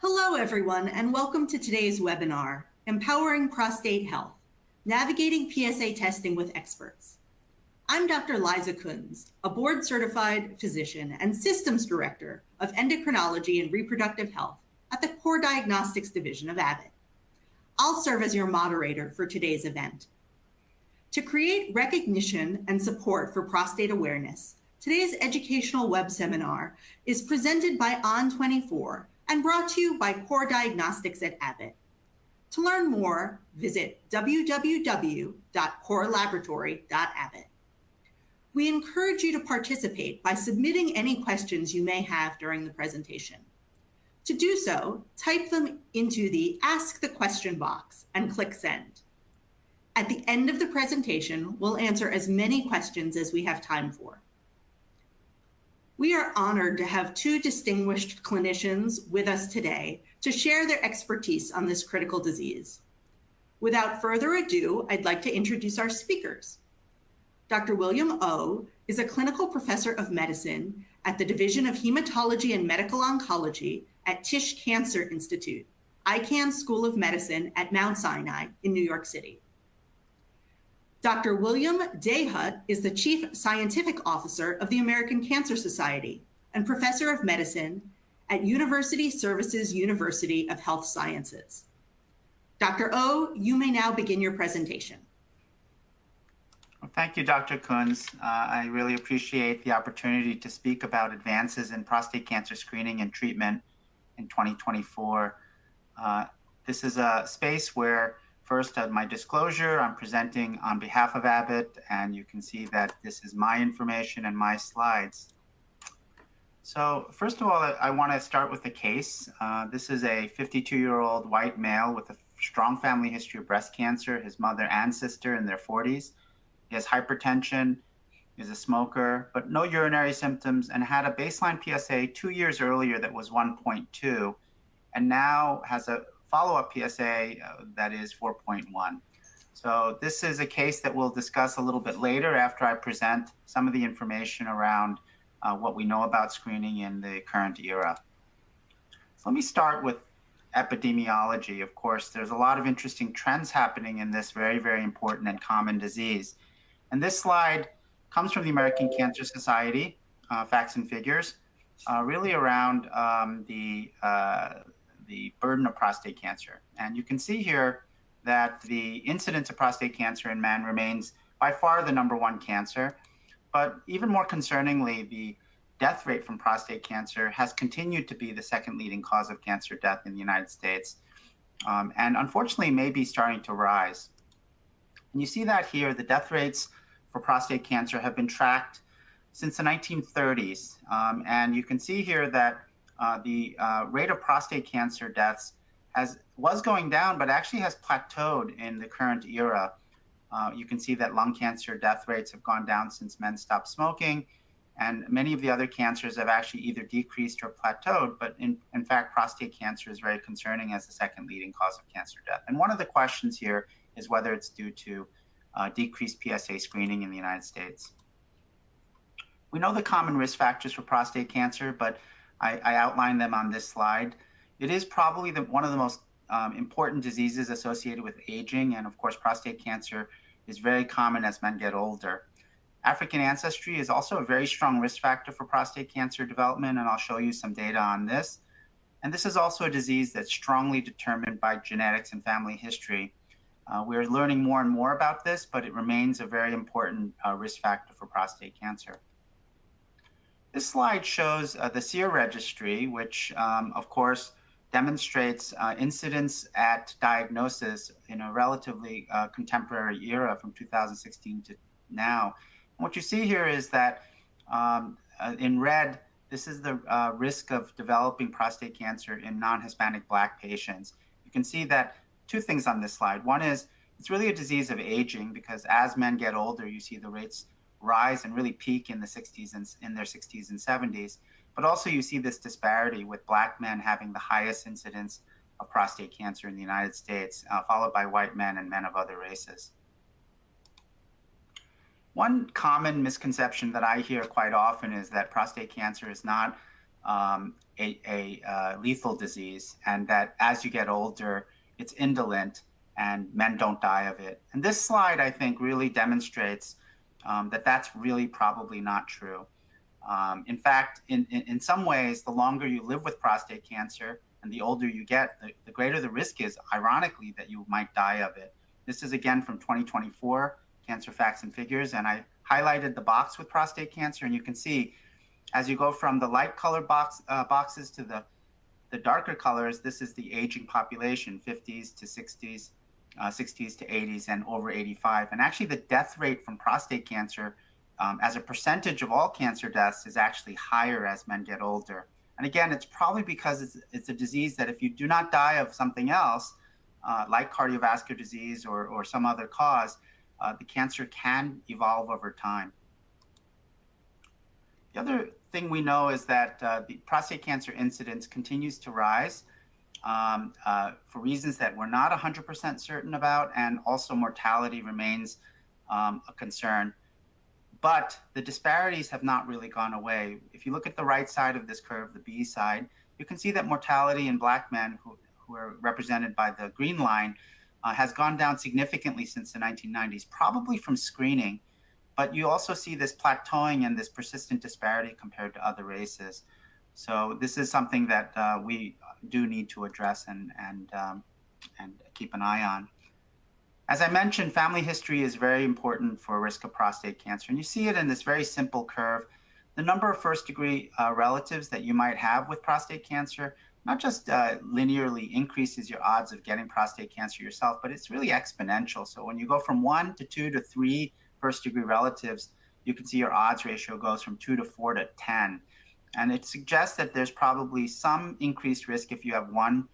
Hello, everyone, and welcome to today's webinar, Empowering Prostate Health, Navigating PSA Testing with Experts. I'm Dr. Liza Kunz, a board-certified physician and systems director of Endocrinology and Reproductive Health at the Core Diagnostics division of Abbott. I'll serve as your moderator for today's event. To create recognition and support for prostate awareness, today's educational web seminar is presented by On24 and brought to you by Core Diagnostics at Abbott. To learn more, visit www.corelaboratory.abbott. We encourage you to participate by submitting any questions you may have during the presentation. To do so, type them into the Ask the Question box and click Send. At the end of the presentation, we'll answer as many questions as we have time for. We are honored to have two distinguished clinicians with us today to share their expertise on this critical disease. Without further ado, I'd like to introduce our speakers. Dr. William O is a clinical professor of medicine at the Division of Hematology and Medical Oncology at Tisch Cancer Institute, Icahn School of Medicine at Mount Sinai in New York City. Dr. William Dahut is the Chief Scientific Officer of the American Cancer Society and Professor of Medicine at University Services University of Health Sciences. Dr. O, you may now begin your presentation. Well, thank you, Dr. Kunz. I really appreciate the opportunity to speak about advances in prostate cancer screening and treatment in 2024. This is a space where first, my disclosure, I'm presenting on behalf of Abbott, and you can see that this is my information and my slides. So first of all, I want to start with a case. This is a 52-year-old white male with a strong family history of breast cancer, his mother and sister in their 40s. He has hypertension, is a smoker, but no urinary symptoms, and had a baseline PSA 2 years earlier that was 1.2, and now has a follow-up PSA that is 4.1. So this is a case that we'll discuss a little bit later after I present some of the information around what we know about screening in the current era. So let me start with epidemiology. Of course, there's a lot of interesting trends happening in this very, very important and common disease. And this slide comes from the American Cancer Society, facts and figures, really around the burden of prostate cancer. And you can see here that the incidence of prostate cancer in men remains by far the #1 cancer. But even more concerningly, the death rate from prostate cancer has continued to be the second leading cause of cancer death in the United States. And unfortunately may be starting to rise. And you see that here, the death rates for prostate cancer have been tracked since the 1930s. And you can see here that the rate of prostate cancer deaths was going down, but actually has plateaued in the current era. You can see that lung cancer death rates have gone down since men stopped smoking, and many of the other cancers have actually either decreased or plateaued, but in fact, prostate cancer is very concerning as the second leading cause of cancer death. And one of the questions here is whether it's due to decreased PSA screening in the United States. We know the common risk factors for prostate cancer, but I outlined them on this slide. It is probably one of the most important diseases associated with aging, and of course, prostate cancer is very common as men get older. African ancestry is also a very strong risk factor for prostate cancer development, and I'll show you some data on this. And this is also a disease that's strongly determined by genetics and family history. We're learning more and more about this, but it remains a very important risk factor for prostate cancer. This slide shows the SEER registry, which, of course, demonstrates incidence at diagnosis in a relatively contemporary era from 2016 to now. And what you see here is that in red, this is the risk of developing prostate cancer in non-Hispanic Black patients. You can see that two things on this slide. One is it's really a disease of aging, because as men get older, you see the rates rise and really peak in the 60s and in their 60s and 70s. But also you see this disparity with Black men having the highest incidence of prostate cancer in the United States, followed by white men and men of other races. One common misconception that I hear quite often is that prostate cancer is not a lethal disease, and that as you get older, it's indolent and men don't die of it. And this slide, I think, really demonstrates that that's really probably not true. In fact, in some ways, the longer you live with prostate cancer and the older you get, the greater the risk is, ironically, that you might die of it. This is again from 2024, Cancer Facts and Figures, and I highlighted the box with prostate cancer, and you can see as you go from the light colored boxes to the darker colors, this is the aging population, 50s to 60s, 60s to 80s, and over 85. And actually the death rate from prostate cancer as a percentage of all cancer deaths is actually higher as men get older. And again, it's probably because it's a disease that if you do not die of something else, like cardiovascular disease or some other cause, the cancer can evolve over time. The other thing we know is that the prostate cancer incidence continues to rise for reasons that we're not 100% certain about, and also mortality remains a concern. But the disparities have not really gone away. If you look at the right side of this curve, the B side, you can see that mortality in Black men, who are represented by the green line, has gone down significantly since the 1990s, probably from screening. But you also see this plateauing and this persistent disparity compared to other races. So this is something that we do need to address and keep an eye on. As I mentioned, family history is very important for risk of prostate cancer. And you see it in this very simple curve. The number of first-degree relatives that you might have with prostate cancer not just linearly increases your odds of getting prostate cancer yourself, but it's really exponential. So when you go from 1 to 2 to 3 first-degree relatives, you can see your odds ratio goes from 2 to 4 to 10. And it suggests that there's probably some increased risk if you have one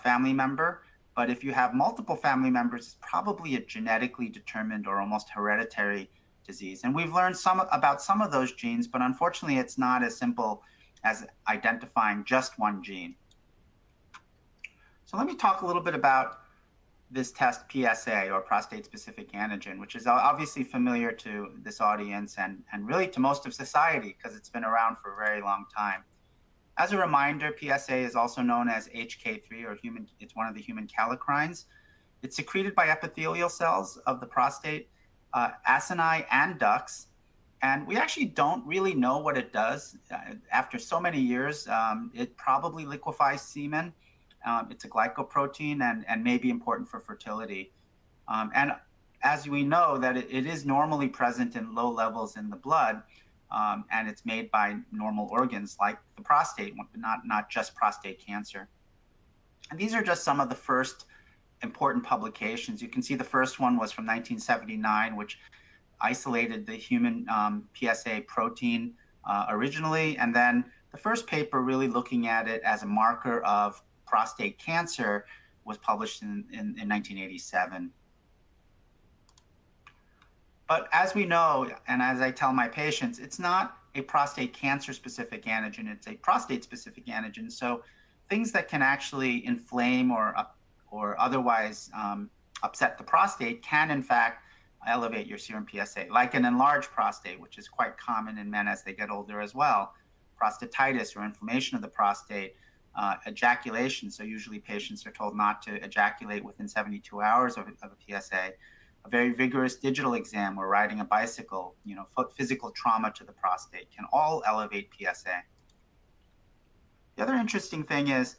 family member. But if you have multiple family members, it's probably a genetically determined or almost hereditary disease. And we've learned about some of those genes, but unfortunately, it's not as simple as identifying just one gene. So let me talk a little bit about this test, PSA, or prostate-specific antigen, which is obviously familiar to this audience and really to most of society because it's been around for a very long time. As a reminder, PSA is also known as HK3, or it's one of the human kallikreins. It's secreted by epithelial cells of the prostate, acini, and ducts. And we actually don't really know what it does. After so many years, it probably liquefies semen. It's a glycoprotein and may be important for fertility. And as we know that it is normally present in low levels in the blood, and it's made by normal organs like the prostate, not just prostate cancer. And these are just some of the first important publications. You can see the first one was from 1979, which isolated the human PSA protein originally. And then the first paper really looking at it as a marker of prostate cancer was published in 1987. But as we know, and as I tell my patients, it's not a prostate cancer specific antigen, it's a prostate specific antigen. So things that can actually inflame or otherwise upset the prostate can in fact elevate your serum PSA, like an enlarged prostate, which is quite common in men as they get older as well. Prostatitis or inflammation of the prostate, ejaculation. So usually patients are told not to ejaculate within 72 hours of a PSA. A very vigorous digital exam or riding a bicycle, physical trauma to the prostate can all elevate PSA. The other interesting thing is,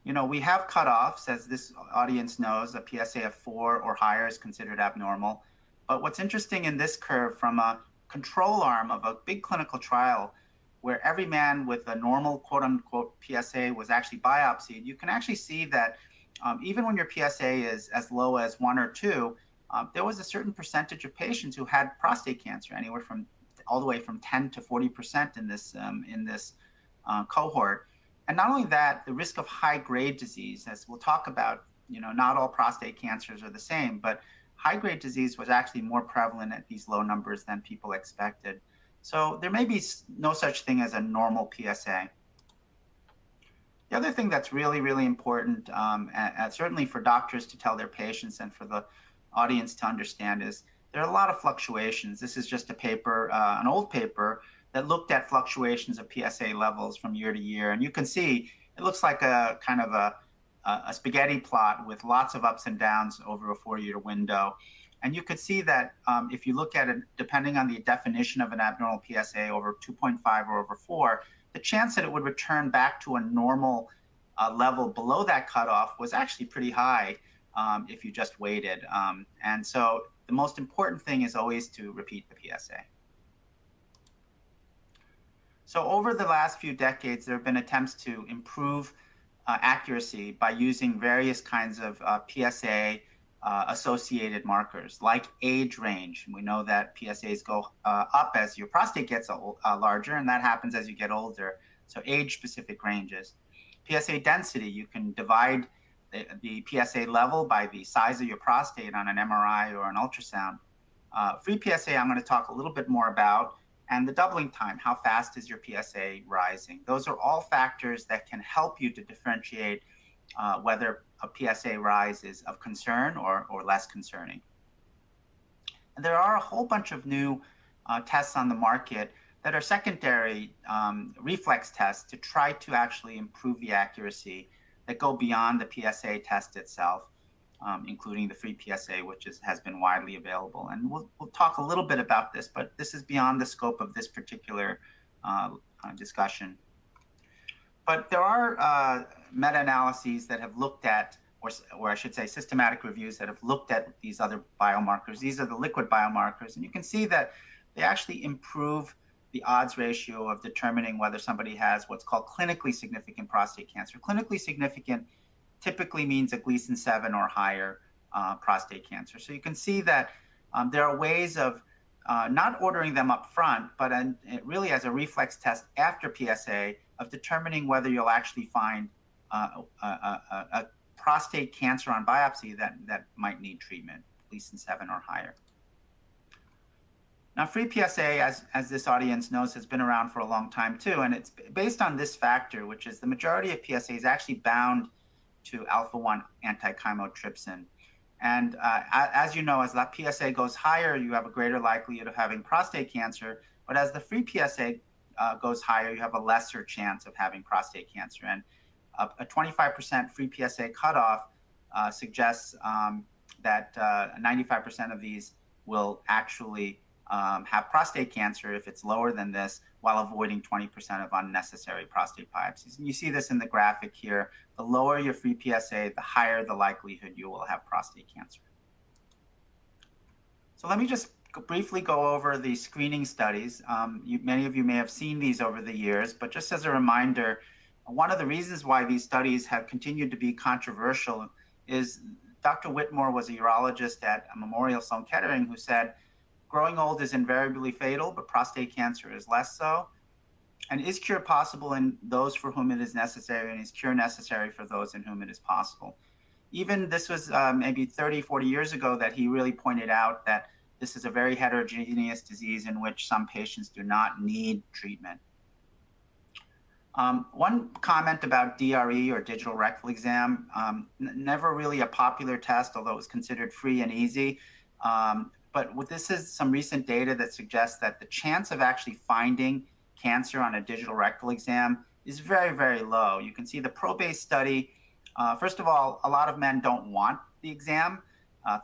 we have cutoffs, as this audience knows. A PSA of 4 or higher is considered abnormal. But what's interesting in this curve from a control arm of a big clinical trial where every man with a normal quote unquote PSA was actually biopsied, you can actually see that even when your PSA is as low as 1 or 2, there was a certain percentage of patients who had prostate cancer, anywhere from all the way from 10 to 40% in this cohort. And not only that, the risk of high-grade disease, as we'll talk about, not all prostate cancers are the same, but high-grade disease was actually more prevalent at these low numbers than people expected. So there may be no such thing as a normal PSA. The other thing that's really, really important, certainly for doctors to tell their patients and for the audience to understand, is there are a lot of fluctuations. This is just a paper, an old paper that looked at fluctuations of PSA levels from year to year. And you can see it looks like a kind of a spaghetti plot with lots of ups and downs over a 4-year window. And you could see that if you look at it, depending on the definition of an abnormal PSA over 2.5 or over 4, the chance that it would return back to a normal level below that cutoff was actually pretty high if you just waited. And so the most important thing is always to repeat the PSA. So over the last few decades, there have been attempts to improve accuracy by using various kinds of PSA associated markers like age range. We know that PSAs go up as your prostate gets larger, and that happens as you get older. So age-specific ranges. PSA density, you can divide the PSA level by the size of your prostate on an MRI or an ultrasound. Free PSA, I'm going to talk a little bit more about, and the doubling time, how fast is your PSA rising? Those are all factors that can help you to differentiate whether a PSA rise is of concern or less concerning. And there are a whole bunch of new tests on the market that are secondary reflex tests to try to actually improve the accuracy that go beyond the PSA test itself, including the free PSA, which has been widely available. And we'll talk a little bit about this, but this is beyond the scope of this particular discussion. But there are meta-analyses that have looked at, or I should say systematic reviews that have looked at these other biomarkers. These are the liquid biomarkers. And you can see that they actually improve the odds ratio of determining whether somebody has what's called clinically significant prostate cancer. Clinically significant typically means a Gleason 7 or higher prostate cancer. So you can see that there are ways of not ordering them up front, but really as a reflex test after PSA of determining whether you'll actually find a prostate cancer on biopsy that might need treatment, Gleason 7 or higher. Now, free PSA, as this audience knows, has been around for a long time too, and it's based on this factor, which is the majority of PSA is actually bound to alpha-1 anti-chymotrypsin. And as you know, as that PSA goes higher, you have a greater likelihood of having prostate cancer, but as the free PSA goes higher, you have a lesser chance of having prostate cancer. And a 25% free PSA cutoff suggests that 95% of these will actually have prostate cancer if it's lower than this, while avoiding 20% of unnecessary prostate biopsies. And you see this in the graphic here. The lower your free PSA, the higher the likelihood you will have prostate cancer. So let me just briefly go over the screening studies. Many of you may have seen these over the years, but just as a reminder, one of the reasons why these studies have continued to be controversial is Dr. Whitmore was a urologist at Memorial Sloan Kettering who said, growing old is invariably fatal, but prostate cancer is less so. And is cure possible in those for whom it is necessary, and is cure necessary for those in whom it is possible? Even this was maybe 30, 40 years ago that he really pointed out that this is a very heterogeneous disease in which some patients do not need treatment. One comment about DRE, or digital rectal exam, never really a popular test, although it was considered free and easy. But this is some recent data that suggests that the chance of actually finding cancer on a digital rectal exam is very, very low. You can see the ProBase study. First of all, a lot of men don't want the exam,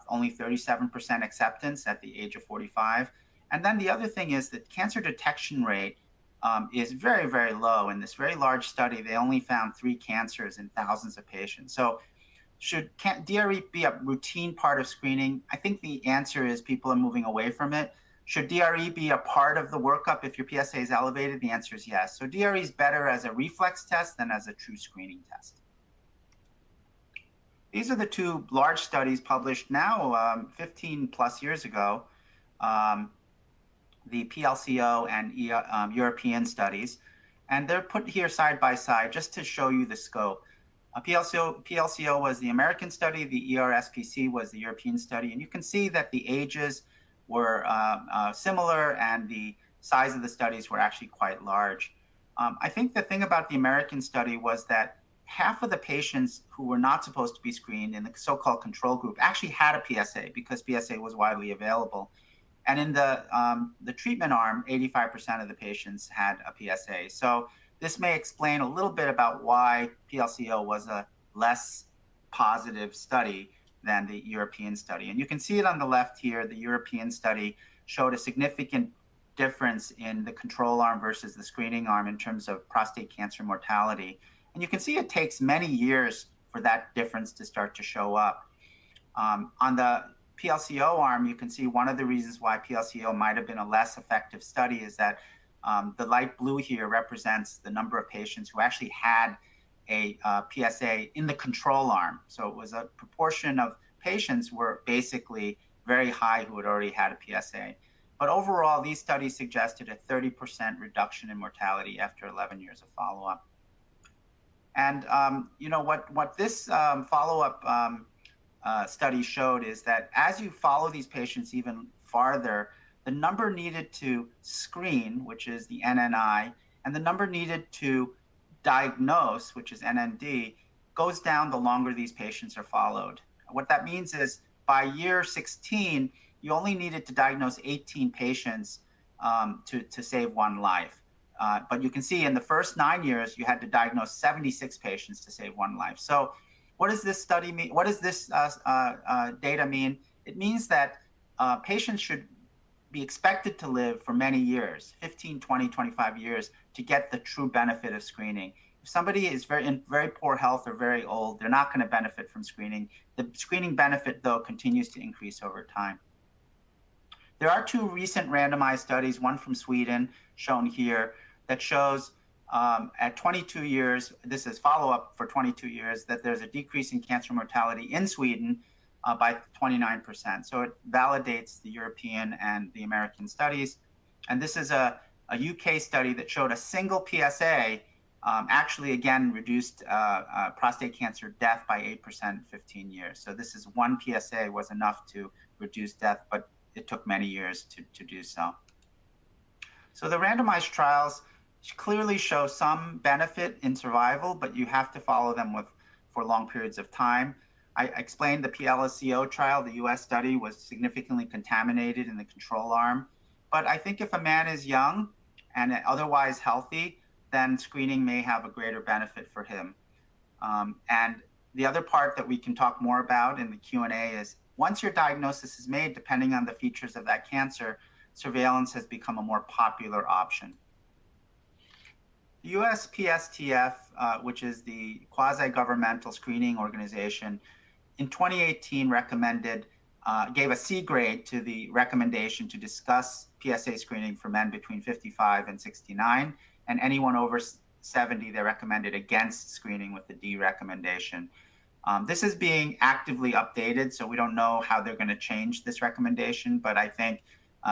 only 37% acceptance at the age of 45. And then the other thing is that cancer detection rate is very, very low. In this very large study, they only found 3 cancers in thousands of patients. So should DRE be a routine part of screening? I think the answer is people are moving away from it. Should DRE be a part of the workup if your PSA is elevated? The answer is yes. So DRE is better as a reflex test than as a true screening test. These are the 2 large studies published now 15 plus years ago, the PLCO and European studies. And they're put here side by side just to show you the scope. PLCO was the American study, the ERSPC was the European study, and you can see that the ages were similar and the size of the studies were actually quite large. I think the thing about the American study was that half of the patients who were not supposed to be screened in the so-called control group actually had a PSA because PSA was widely available. And in the treatment arm, 85% of the patients had a PSA. So this may explain a little bit about why PLCO was a less positive study than the European study. And you can see it on the left here. The European study showed a significant difference in the control arm versus the screening arm in terms of prostate cancer mortality. And you can see it takes many years for that difference to start to show up. On the PLCO arm, you can see one of the reasons why PLCO might have been a less effective study is that the light blue here represents the number of patients who actually had a PSA in the control arm. So it was a proportion of patients were basically very high who had already had a PSA. But overall, these studies suggested a 30% reduction in mortality after 11 years of follow-up. And what this follow-up study showed is that as you follow these patients even farther, the number needed to screen, which is the NNI, and the number needed to diagnose, which is NND, goes down the longer these patients are followed. What that means is by year 16, you only needed to diagnose 18 patients to save one life. But you can see in the first 9 years, you had to diagnose 76 patients to save one life. So what does this study mean? What does this data mean? It means that patients should be expected to live for many years, 15, 20, 25 years, to get the true benefit of screening. If somebody is in very poor health or very old, they're not going to benefit from screening. The screening benefit, though, continues to increase over time. There are two recent randomized studies, one from Sweden, shown here, that shows at 22 years, this is follow-up for 22 years, that there's a decrease in cancer mortality in Sweden by 29%. So it validates the European and the American studies. And this is a UK study that showed a single PSA actually, again, reduced prostate cancer death by 8% in 15 years. So this is one PSA was enough to reduce death, but it took many years to do so. So the randomized trials clearly show some benefit in survival, but you have to follow them for long periods of time. I explained the PLCO trial, the US study, was significantly contaminated in the control arm. But I think if a man is young and otherwise healthy, then screening may have a greater benefit for him. And the other part that we can talk more about in the Q&A is once your diagnosis is made, depending on the features of that cancer, surveillance has become a more popular option. The USPSTF, which is the quasi-governmental screening organization, in 2018 gave a C grade to the recommendation to discuss PSA screening for men between 55 and 69, and anyone over 70, they recommended against screening with the D recommendation. This is being actively updated, so we don't know how they're going to change this recommendation, but I think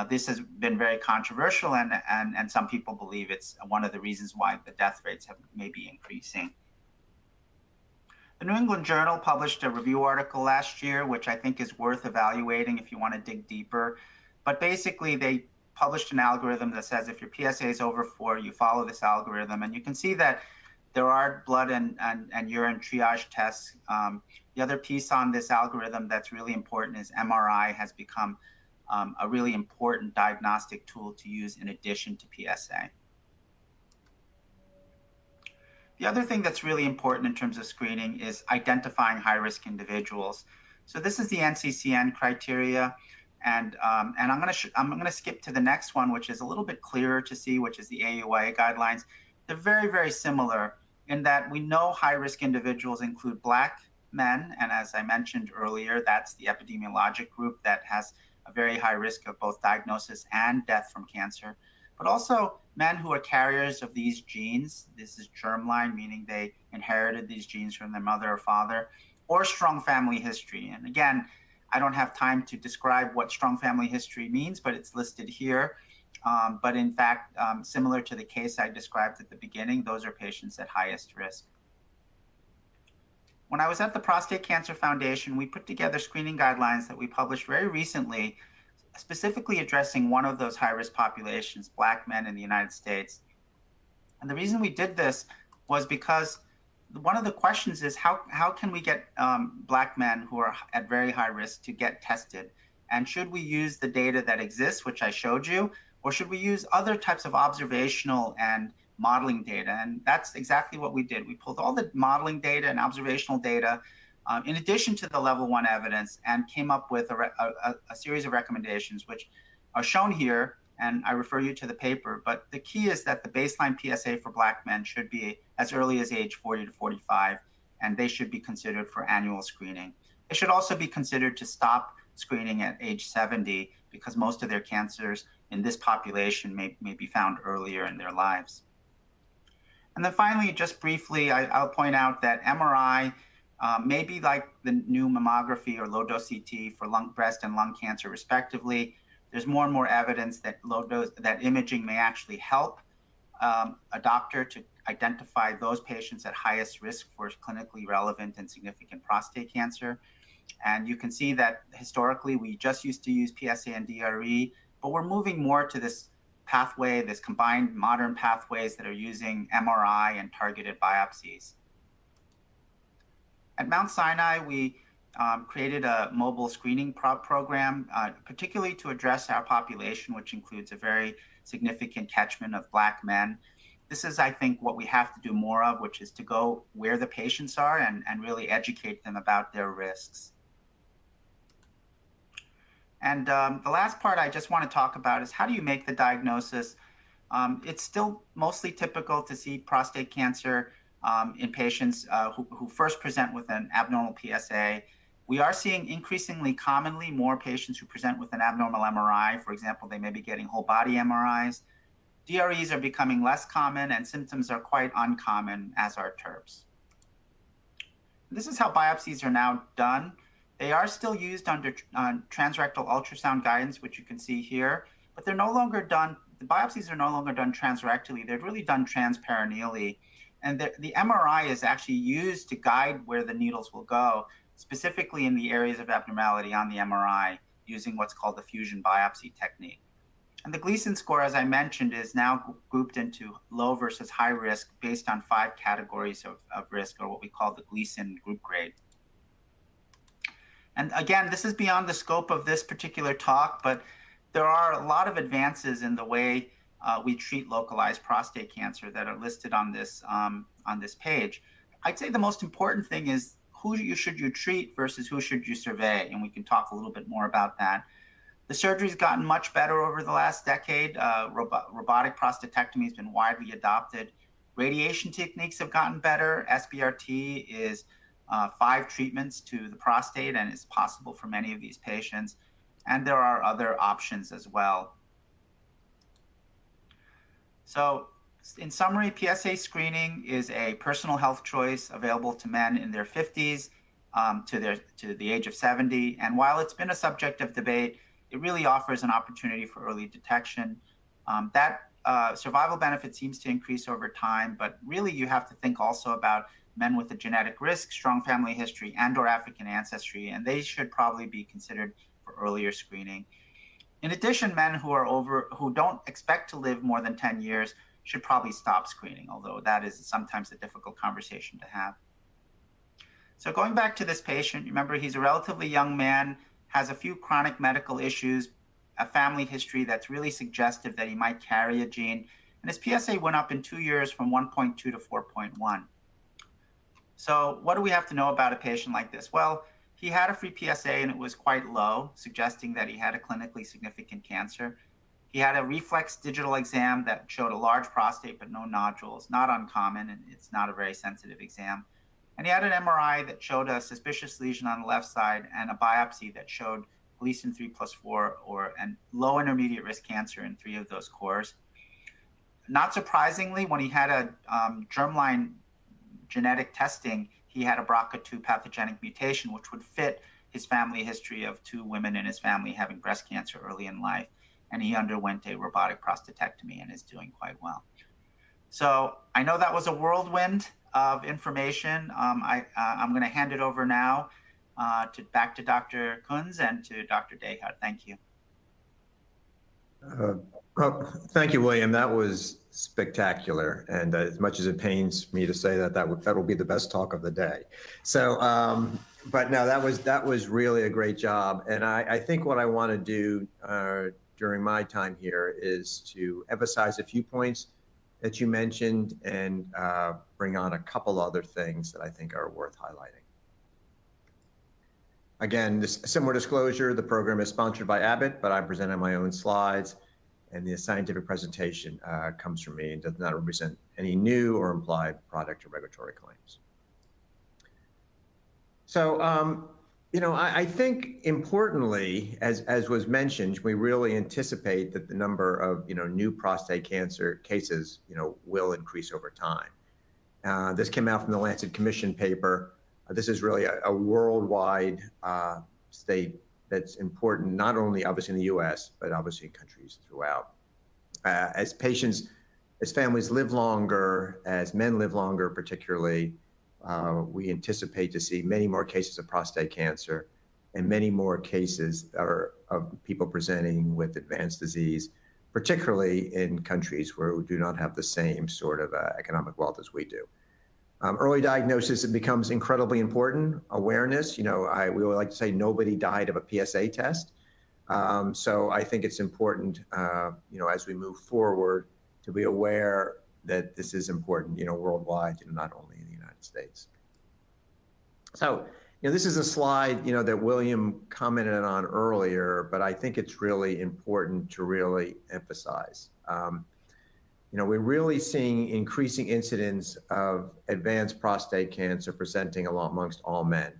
this has been very controversial, and some people believe it's one of the reasons why the death rates may be increasing. The New England Journal published a review article last year, which I think is worth evaluating if you want to dig deeper. But basically, they published an algorithm that says if your PSA is over 4, you follow this algorithm. And you can see that there are blood and urine triage tests. The other piece on this algorithm that's really important is MRI has become a really important diagnostic tool to use in addition to PSA. The other thing that's really important in terms of screening is identifying high-risk individuals. So this is the NCCN criteria, and I'm going to skip to the next one, which is a little bit clearer to see, which is the AUA guidelines. They're very, very similar in that we know high-risk individuals include Black men, and as I mentioned earlier, that's the epidemiologic group that has a very high risk of both diagnosis and death from cancer, but also men who are carriers of these genes. This is germline, meaning they inherited these genes from their mother or father, or strong family history. And again, I don't have time to describe what strong family history means, but it's listed here. But in fact, similar to the case I described at the beginning, those are patients at highest risk. When I was at the Prostate Cancer Foundation, we put together screening guidelines that we published very recently, specifically addressing one of those high-risk populations, Black men in the United States. And the reason we did this was because one of the questions is how can we get Black men who are at very high risk to get tested? And should we use the data that exists, which I showed you, or should we use other types of observational and modeling data? And that's exactly what we did. We pulled all the modeling data and observational data in addition to the level 1 evidence, and came up with a series of recommendations, which are shown here, and I refer you to the paper. But the key is that the baseline PSA for Black men should be as early as age 40 to 45, and they should be considered for annual screening. They should also be considered to stop screening at age 70, because most of their cancers in this population may be found earlier in their lives. And then finally, just briefly, I'll point out that MRI may be like the new mammography or low-dose CT for breast and lung cancer, respectively. There's more and more evidence that that imaging may actually help a doctor to identify those patients at highest risk for clinically relevant and significant prostate cancer. And you can see that historically we just used to use PSA and DRE, but we're moving more to this pathway, this combined modern pathways that are using MRI and targeted biopsies. At Mount Sinai, we created a mobile screening program, particularly to address our population, which includes a very significant catchment of Black men. This is, I think, what we have to do more of, which is to go where the patients are and really educate them about their risks. And the last part I just want to talk about is, how do you make the diagnosis? It's still mostly typical to see prostate cancer in patients who first present with an abnormal PSA. We are seeing increasingly commonly more patients who present with an abnormal MRI. For example, they may be getting whole body MRIs. DREs are becoming less common, and symptoms are quite uncommon, as are TURBs. This is how biopsies are now done. They are still used under transrectal ultrasound guidance, which you can see here, but they're no longer done, the biopsies are no longer done transrectally. They're really done transperineally. And the MRI is actually used to guide where the needles will go, specifically in the areas of abnormality on the MRI, using what's called the fusion biopsy technique. And the Gleason score, as I mentioned, is now grouped into low versus high risk based on 5 categories of risk, or what we call the Gleason group grade. And again, this is beyond the scope of this particular talk, but there are a lot of advances in the way we treat localized prostate cancer that are listed on this page. I'd say the most important thing is who should you treat versus who should you survey, and we can talk a little bit more about that. The surgery's gotten much better over the last decade. Robotic prostatectomy has been widely adopted. Radiation techniques have gotten better. SBRT is 5 treatments to the prostate and is possible for many of these patients. And there are other options as well. So in summary, PSA screening is a personal health choice available to men in their 50s to the age of 70. And while it's been a subject of debate, it really offers an opportunity for early detection. Survival benefit seems to increase over time, but really you have to think also about men with a genetic risk, strong family history, and/or African ancestry, and they should probably be considered for earlier screening. In addition, men who don't expect to live more than 10 years should probably stop screening, although that is sometimes a difficult conversation to have. So going back to this patient, remember he's a relatively young man, has a few chronic medical issues, a family history that's really suggestive that he might carry a gene, and his PSA went up in 2 years from 1.2 to 4.1. So what do we have to know about a patient like this? Well, he had a free PSA and it was quite low, suggesting that he had a clinically significant cancer. He had a reflex digital exam that showed a large prostate but no nodules, not uncommon, and it's not a very sensitive exam. And he had an MRI that showed a suspicious lesion on the left side and a biopsy that showed Gleason 3+4 and low intermediate risk cancer in 3 of those cores. Not surprisingly, when he had a germline genetic testing, he had a BRCA2 pathogenic mutation, which would fit his family history of 2 women in his family having breast cancer early in life. And he underwent a robotic prostatectomy and is doing quite well. So I know that was a whirlwind of information. I'm going to hand it over now back to Dr. Kunz and to Dr. Dahut. Thank you. Thank you, William. That was spectacular. And as much as it pains me to say that, that will be the best talk of the day. So But no, that was really a great job. And I think what I want to do during my time here is to emphasize a few points that you mentioned and bring on a couple other things that I think are worth highlighting. Again, this similar disclosure, the program is sponsored by Abbott, but I'm presenting my own slides, and the scientific presentation comes from me and does not represent any new or implied product or regulatory claims. So, I think importantly, as was mentioned, we really anticipate that the number of, new prostate cancer cases, will increase over time. This came out from the Lancet Commission paper. This is really a worldwide state that's important, not only obviously in the US, but obviously in countries throughout. As families live longer, as men live longer particularly, we anticipate to see many more cases of prostate cancer and many more cases of people presenting with advanced disease, particularly in countries where we do not have the same sort of economic wealth as we do. Early diagnosis becomes incredibly important. Awareness, we always like to say nobody died of a PSA test. So I think it's important, as we move forward, to be aware that this is important, worldwide, not only in the United States. So, this is a slide, that William commented on earlier, but I think it's really important to really emphasize. We're really seeing increasing incidence of advanced prostate cancer presenting amongst all men.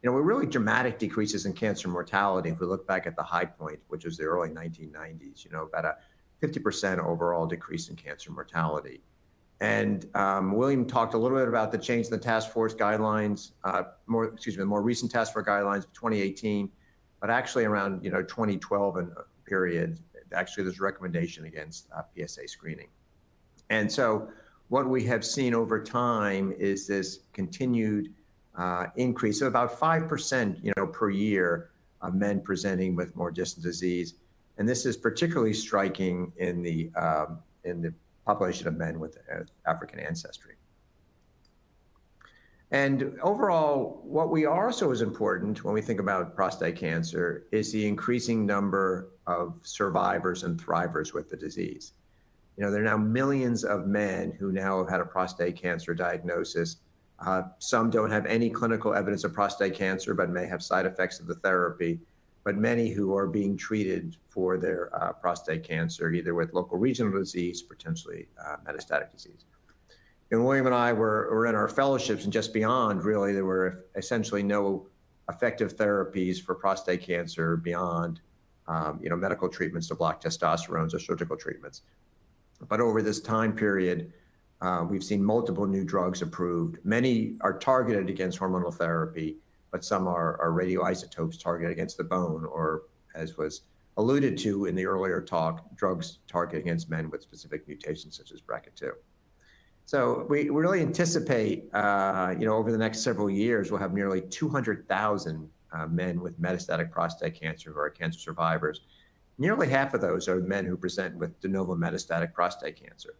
We're really dramatic decreases in cancer mortality. If we look back at the high point, which was the early 1990s, about a 50% overall decrease in cancer mortality. And William talked a little bit about the change in the task force guidelines, the more recent task force guidelines of 2018, but actually around 2012 and period, actually there's a recommendation against PSA screening. And so what we have seen over time is this continued increase of about 5%, per year of men presenting with more distant disease. And this is particularly striking in the population of men with African ancestry. And overall, what we also is important when we think about prostate cancer is the increasing number of survivors and thrivers with the disease. There are now millions of men who now have had a prostate cancer diagnosis. Some don't have any clinical evidence of prostate cancer, but may have side effects of the therapy, but many who are being treated for their prostate cancer, either with local regional disease, potentially metastatic disease. And William and I were in our fellowships and just beyond, really, there were essentially no effective therapies for prostate cancer beyond, medical treatments to block testosterone or surgical treatments. But over this time period, we've seen multiple new drugs approved. Many are targeted against hormonal therapy, but some are radioisotopes targeted against the bone, or as was alluded to in the earlier talk, drugs targeted against men with specific mutations such as BRCA2. So we really anticipate, over the next several years, we'll have nearly 200,000 men with metastatic prostate cancer who are cancer survivors. Nearly half of those are men who present with de novo metastatic prostate cancer.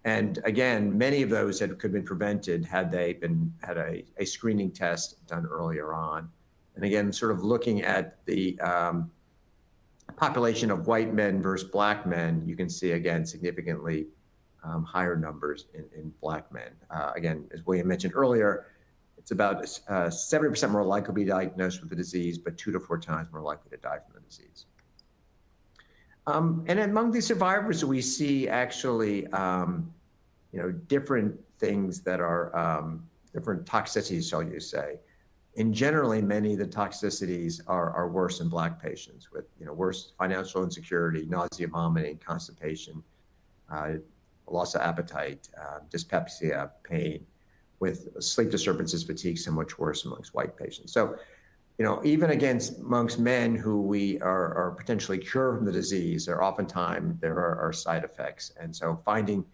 And again, many of those could have been prevented had they had a screening test done earlier on. And again, sort of looking at the population of white men versus black men, you can see again significantly higher numbers in black men. Again, as William mentioned earlier, it's about 70% more likely to be diagnosed with the disease, but 2 to 4 times more likely to die from the disease. And among these survivors, we see actually, different things that are different toxicities, shall you say. And generally, many of the toxicities are worse in Black patients with, worse financial insecurity, nausea, vomiting, constipation, loss of appetite, dyspepsia, pain, with sleep disturbances, fatigue, so much worse amongst white patients. So, even amongst men who we are potentially cured from the disease, there are side effects. And so finding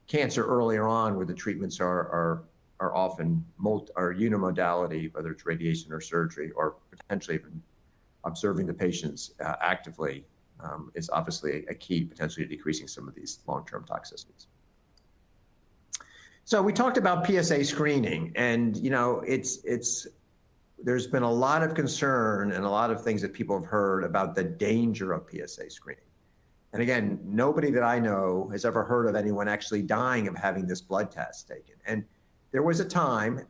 cancer earlier on where the treatments are often unimodality, whether it's radiation or surgery, or potentially even observing the patients actively is obviously a key potentially to decreasing some of these long-term toxicities. So we talked about PSA screening, and it's there's been a lot of concern and a lot of things that people have heard about the danger of PSA screening. And again, nobody that I know has ever heard of anyone actually dying of having this blood test taken. And there was a time,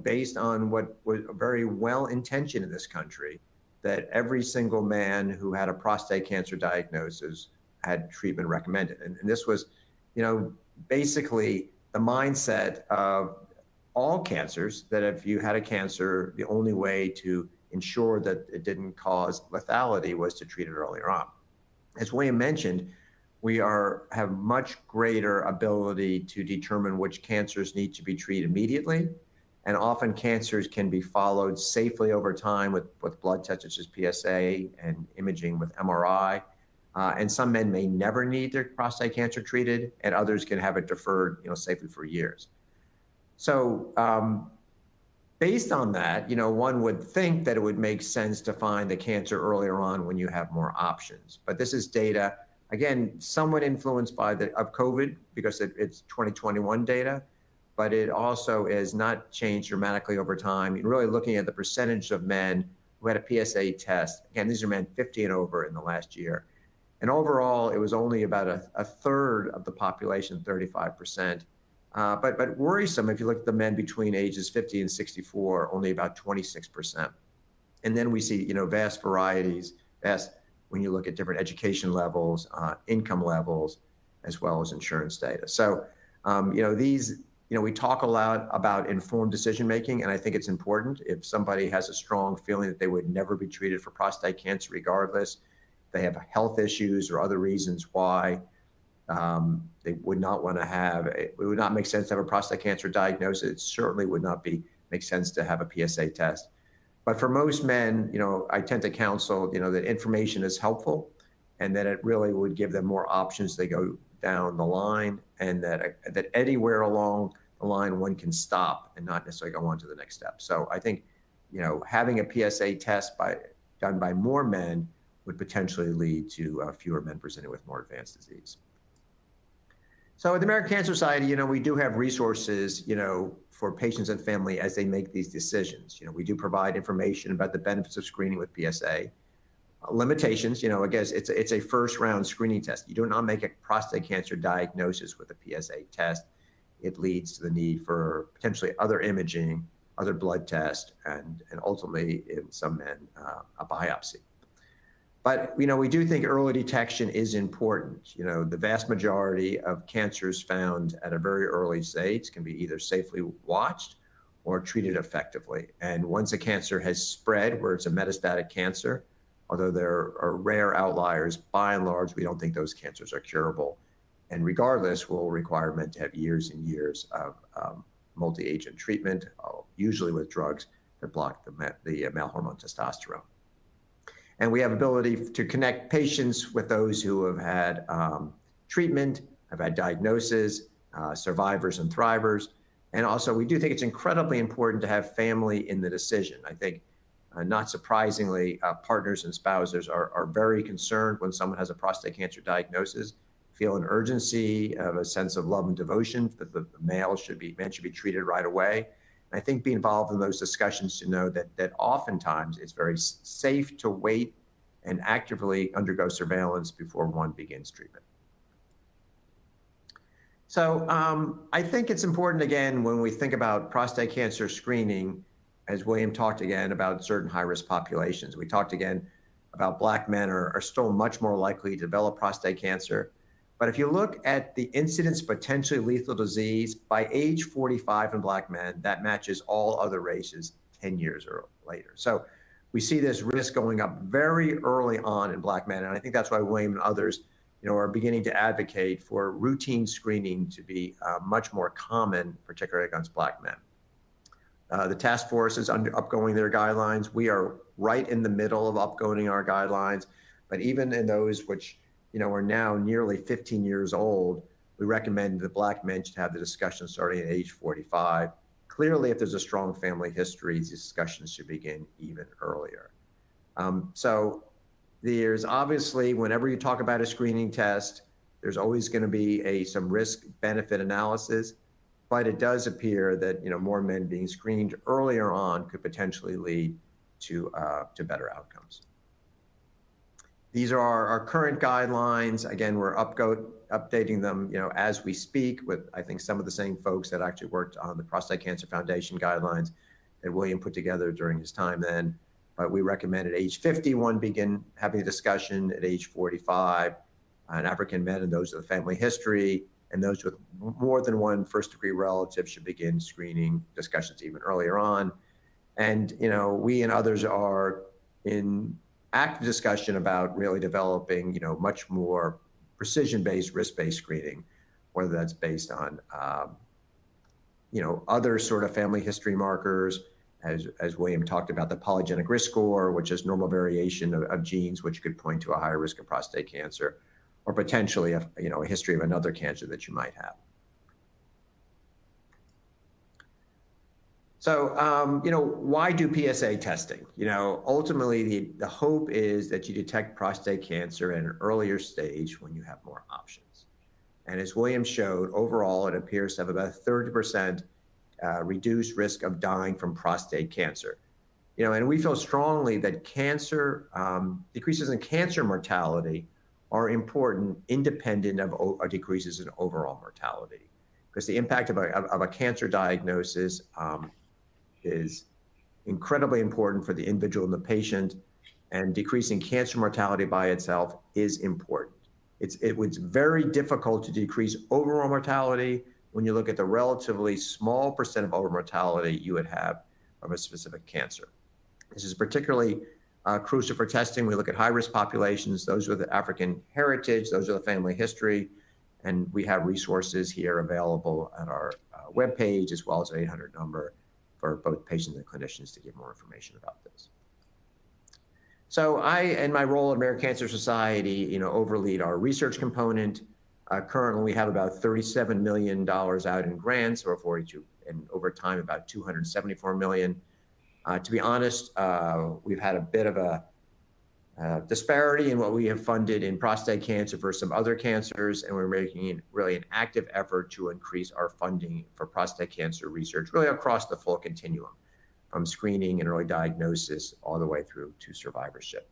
based on what was very well-intentioned in this country, that every single man who had a prostate cancer diagnosis had treatment recommended. And this was, basically the mindset of all cancers, that if you had a cancer, the only way to ensure that it didn't cause lethality was to treat it earlier on. As William mentioned, we have much greater ability to determine which cancers need to be treated immediately. And often cancers can be followed safely over time with blood tests such as PSA and imaging with MRI. And some men may never need their prostate cancer treated, and others can have it deferred, safely for years. So based on that, one would think that it would make sense to find the cancer earlier on when you have more options. But this is data, again, somewhat influenced by of COVID because it's 2021 data, but it also is not changed dramatically over time. You're really looking at the percentage of men who had a PSA test. Again, these are men 50 and over in the last year. And overall, it was only about a third of the population, 35%. But worrisome, if you look at the men between ages 50 and 64, only about 26%. And then we see, vast varieties, when you look at different education levels, income levels, as well as insurance data. So, we talk a lot about informed decision-making, and I think it's important. If somebody has a strong feeling that they would never be treated for prostate cancer regardless, they have health issues or other reasons why, they would not want to it would not make sense to have a prostate cancer diagnosis. It certainly would not make sense to have a PSA test. But for most men, I tend to counsel, that information is helpful and that it really would give them more options as they go down the line, and that anywhere along the line one can stop and not necessarily go on to the next step. So I think, having a PSA test done by more men would potentially lead to fewer men presenting with more advanced disease. So at the American Cancer Society, we do have resources, for patients and family as they make these decisions. We do provide information about the benefits of screening with PSA. Limitations, I guess it's a first round screening test. You do not make a prostate cancer diagnosis with a PSA test. It leads to the need for potentially other imaging, other blood tests, and ultimately, in some men, a biopsy. But, we do think early detection is important. The vast majority of cancers found at a very early stage can be either safely watched or treated effectively. And once a cancer has spread, where it's a metastatic cancer, although there are rare outliers, by and large, we don't think those cancers are curable. And regardless, will require men to have years and years of multi-agent treatment, usually with drugs that block the male hormone testosterone. And we have ability to connect patients with those who have had treatment, have had diagnosis, survivors and thrivers. And also, we do think it's incredibly important to have family in the decision. I think, not surprisingly, partners and spouses are very concerned when someone has a prostate cancer diagnosis, feel an urgency of a sense of love and devotion that the men should be treated right away. I think be involved in those discussions to know that oftentimes it's very safe to wait and actively undergo surveillance before one begins treatment. So I think it's important, again, when we think about prostate cancer screening, as William talked again about certain high-risk populations. We talked again about Black men are still much more likely to develop prostate cancer. But if you look at the incidence of potentially lethal disease by age 45 in Black men, that matches all other races 10 years or later. So we see this risk going up very early on in Black men. And I think that's why William and others, are beginning to advocate for routine screening to be much more common, particularly against Black men. The task force is upgoing their guidelines. We are right in the middle of upgoing our guidelines. But even in those which are now nearly 15 years old, we recommend that Black men should have the discussion starting at age 45. Clearly, if there's a strong family history, these discussions should begin even earlier. So there's obviously, whenever you talk about a screening test, there's always going to be some risk-benefit analysis. but it does appear that more men being screened earlier on could potentially lead to better outcomes. These are our current guidelines. Again, we're updating them as we speak with, I think, some of the same folks that actually worked on the Prostate Cancer Foundation guidelines that William put together during his time then. But we recommend at age 50, one begin having a discussion. At age 45, an African men and those with a family history, and those with more than one first-degree relative should begin screening discussions even earlier on. And we and others are in active discussion about really developing much more precision-based, risk-based screening, whether that's based on other sort of family history markers, as William talked about, the polygenic risk score, which is normal variation of genes, which could point to a higher risk of prostate cancer, or potentially a history of another cancer that you might have. So, why do PSA testing? Ultimately, the hope is that you detect prostate cancer at an earlier stage when you have more options. And as William showed, overall, it appears to have about a 30% reduced risk of dying from prostate cancer. And we feel strongly that cancer, decreases in cancer mortality are important independent of decreases in overall mortality, because the impact of a cancer diagnosis is incredibly important for the individual and the patient, and decreasing cancer mortality by itself is important. It was very difficult to decrease overall mortality when you look at the relatively small percent of overall mortality you would have from a specific cancer. This is particularly crucial for testing. We look at high-risk populations, those with African heritage, those with a family history, and we have resources here available at our webpage, as well as an 800 number for both patients and clinicians to get more information about this. So I, in my role at American Cancer Society, overlead our research component. Currently, we have about $37 million out in grants, or 42, and over time, about $274 million. To be honest, we've had a bit of a disparity in what we have funded in prostate cancer versus some other cancers, and we're making really an active effort to increase our funding for prostate cancer research, really across the full continuum, from screening and early diagnosis all the way through to survivorship.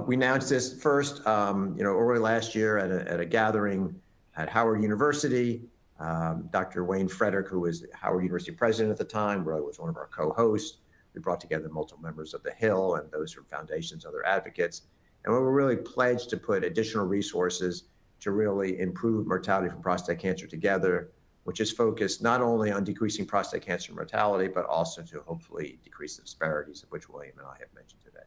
We announced this first, early last year at a gathering at Howard University. Dr. Wayne Frederick, who was the Howard University president at the time, really was one of our co-hosts. We brought together multiple members of the Hill and those from foundations, other advocates, and we were really pledged to put additional resources to really improve mortality from prostate cancer together, which is focused not only on decreasing prostate cancer mortality, but also to hopefully decrease the disparities of which William and I have mentioned today.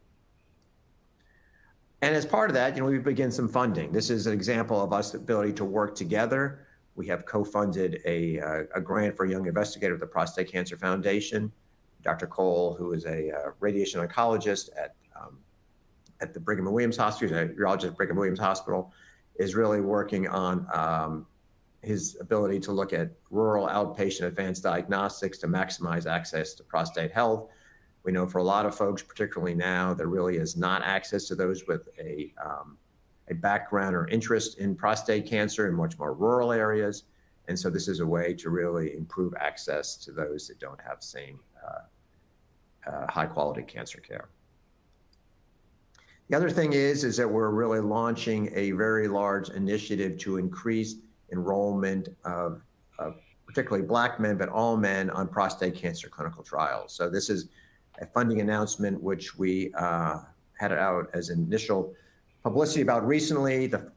And as part of that, we begin some funding. This is an example of us ability to work together. We have co-funded a grant for a young investigator at the Prostate Cancer Foundation. Dr. Cole, who is a radiation oncologist at the Brigham and Women's Hospital, a urologist at Brigham and Women's Hospital, is really working on his ability to look at rural outpatient advanced diagnostics to maximize access to prostate health. We know for a lot of folks, particularly now, there really is not access to those with a background or interest in prostate cancer in much more rural areas. And so this is a way to really improve access to those that don't have the same high quality cancer care. The other thing is that we're really launching a very large initiative to increase enrollment of particularly Black men, but all men on prostate cancer clinical trials. So this is a funding announcement which we had out as initial publicity about recently. The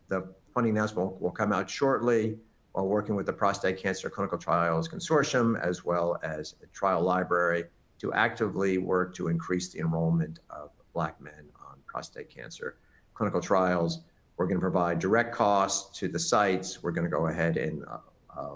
funding announcement will come out shortly, while working with the Prostate Cancer Clinical Trials Consortium, as well as a trial library, to actively work to increase the enrollment of Black men on prostate cancer clinical trials. We're going to provide direct costs to the sites. We're going to go ahead and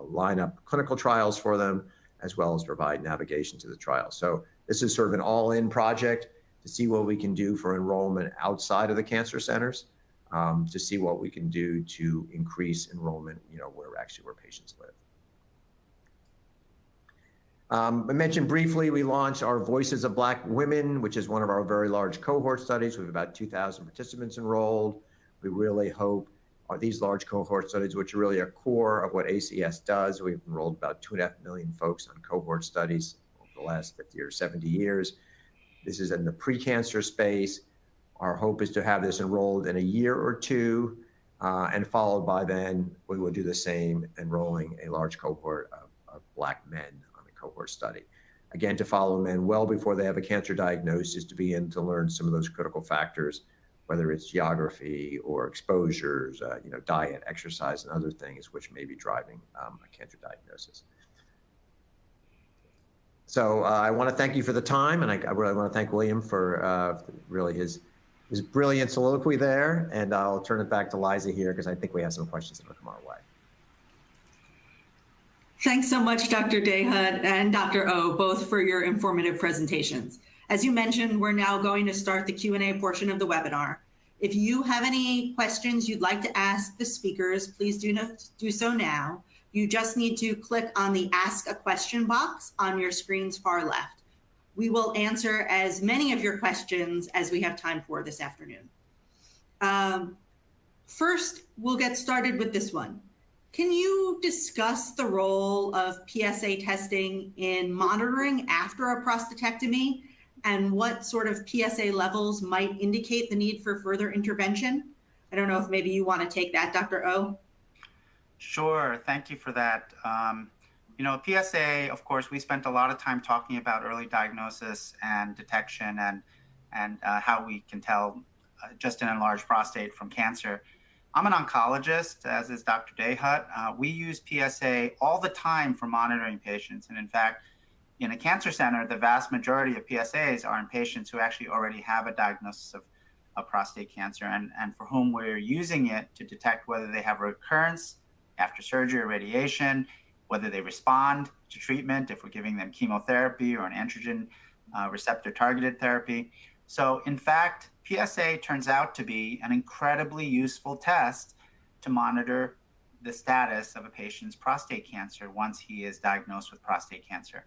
line up clinical trials for them, as well as provide navigation to the trial. So this is sort of an all-in project to see what we can do for enrollment outside of the cancer centers, to see what we can do to increase enrollment, where patients live. I mentioned briefly, we launched our Voices of Black Women, which is one of our very large cohort studies. We have about 2,000 participants enrolled. We really hope are these large cohort studies, which are really a core of what ACS does. We've enrolled about 2.5 million folks on cohort studies over the last 50 or 70 years. This is in the precancer space. Our hope is to have this enrolled in a year or two, and followed by then, we will do the same, enrolling a large cohort of Black men on a cohort study. Again, to follow men well before they have a cancer diagnosis, to begin to learn some of those critical factors, whether it's geography or exposures, diet, exercise, and other things which may be driving a cancer diagnosis. So I want to thank you for the time, and I really want to thank William for really his brilliant soliloquy there, and I'll turn it back to Liza here because I think we have some questions that will come our way. Thanks so much, Dr. Dahut and Dr. O, both for your informative presentations. As you mentioned, we're now going to start the Q&A portion of the webinar. If you have any questions you'd like to ask the speakers, please do so now. You just need to click on the Ask a Question box on your screen's far left. We will answer as many of your questions as we have time for this afternoon. First, we'll get started with this one. Can you discuss the role of PSA testing in monitoring after a prostatectomy and what sort of PSA levels might indicate the need for further intervention? I don't know if maybe you want to take that, Dr. O. Sure, thank you for that. PSA, of course, we spent a lot of time talking about early diagnosis and detection and how we can tell just an enlarged prostate from cancer. I'm an oncologist, as is Dr. Dahut. We use PSA all the time for monitoring patients. And in fact, in a cancer center, the vast majority of PSAs are in patients who actually already have a diagnosis of prostate cancer and for whom we're using it to detect whether they have a recurrence after surgery or radiation, whether they respond to treatment, if we're giving them chemotherapy or an androgen receptor targeted therapy. So in fact, PSA turns out to be an incredibly useful test to monitor the status of a patient's prostate cancer once he is diagnosed with prostate cancer.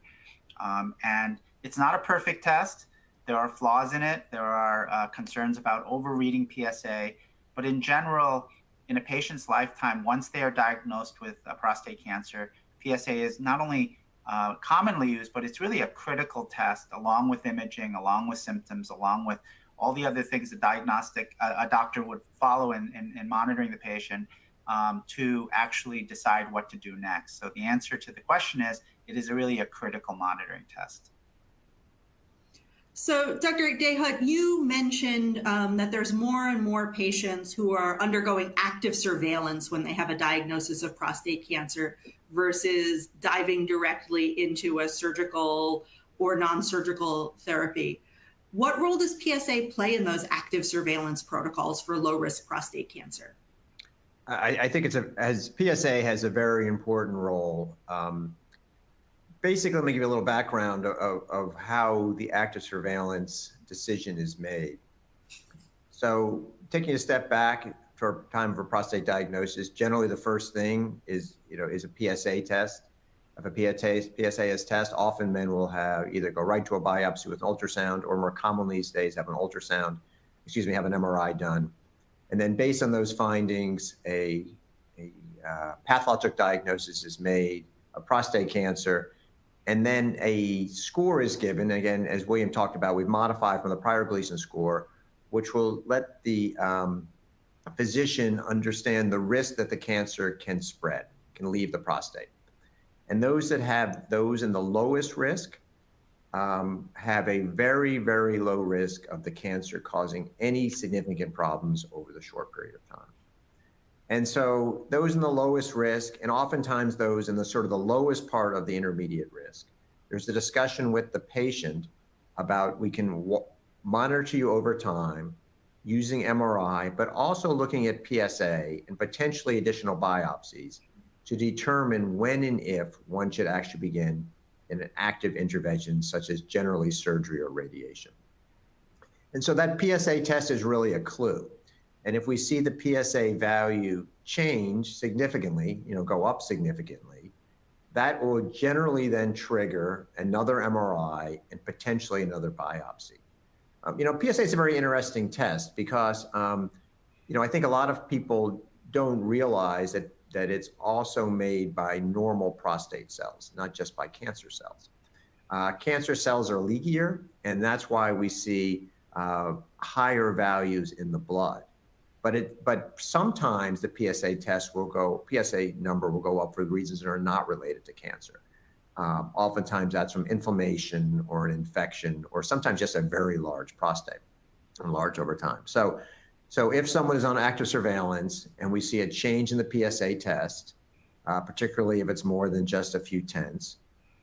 And it's not a perfect test. There are flaws in it. There are concerns about overreading PSA. But in general, in a patient's lifetime, once they are diagnosed with prostate cancer, PSA is not only commonly used, but it's really a critical test along with imaging, along with symptoms, along with all the other things a doctor would follow in monitoring the patient to actually decide what to do next. So the answer to the question is, it is really a critical monitoring test. So Dr. Dahut, you mentioned that there's more and more patients who are undergoing active surveillance when they have a diagnosis of prostate cancer versus diving directly into a surgical or non-surgical therapy. What role does PSA play in those active surveillance protocols for low-risk prostate cancer? I think PSA has a very important role. Basically, let me give you a little background of how the active surveillance decision is made. So taking a step back for time for prostate diagnosis, generally the first thing is a PSA test. If a PSA is test, often men will either go right to a biopsy with an ultrasound, or more commonly these days have an MRI done. And then based on those findings, a pathologic diagnosis is made of prostate cancer. And then a score is given. Again, as William talked about, we've modified from the prior Gleason score, which will let the physician understand the risk that the cancer can spread, can leave the prostate. And those that have those in the lowest risk have a very, very low risk of the cancer causing any significant problems over the short period of time. And so those in the lowest risk, and oftentimes those in the sort of the lowest part of the intermediate risk, there's a discussion with the patient about we can monitor you over time using MRI, but also looking at PSA and potentially additional biopsies to determine when and if one should actually begin in an active intervention, such as generally surgery or radiation. And so that PSA test is really a clue. And if we see the PSA value change significantly, go up significantly, that will generally then trigger another MRI and potentially another biopsy. PSA is a very interesting test because, I think a lot of people don't realize that it's also made by normal prostate cells, not just by cancer cells. Cancer cells are leakier, and that's why we see higher values in the blood. But sometimes the PSA number will go up for reasons that are not related to cancer. Oftentimes that's from inflammation or an infection, or sometimes just a very large prostate, and large over time. So if someone is on active surveillance and we see a change in the PSA test, particularly if it's more than just a few tenths,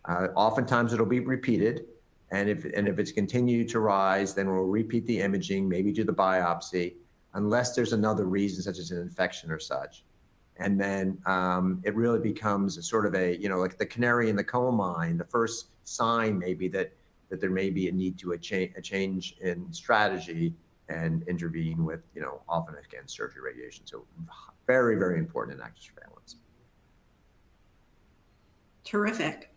oftentimes it'll be repeated. And if it's continued to rise, then we'll repeat the imaging, maybe do the biopsy, unless there's another reason, such as an infection or such. And then it really becomes sort of like the canary in the coal mine. The first sign maybe that there may be a need to a change in strategy and intervene with, often again, surgery, radiation. So very, very important in active surveillance. Terrific.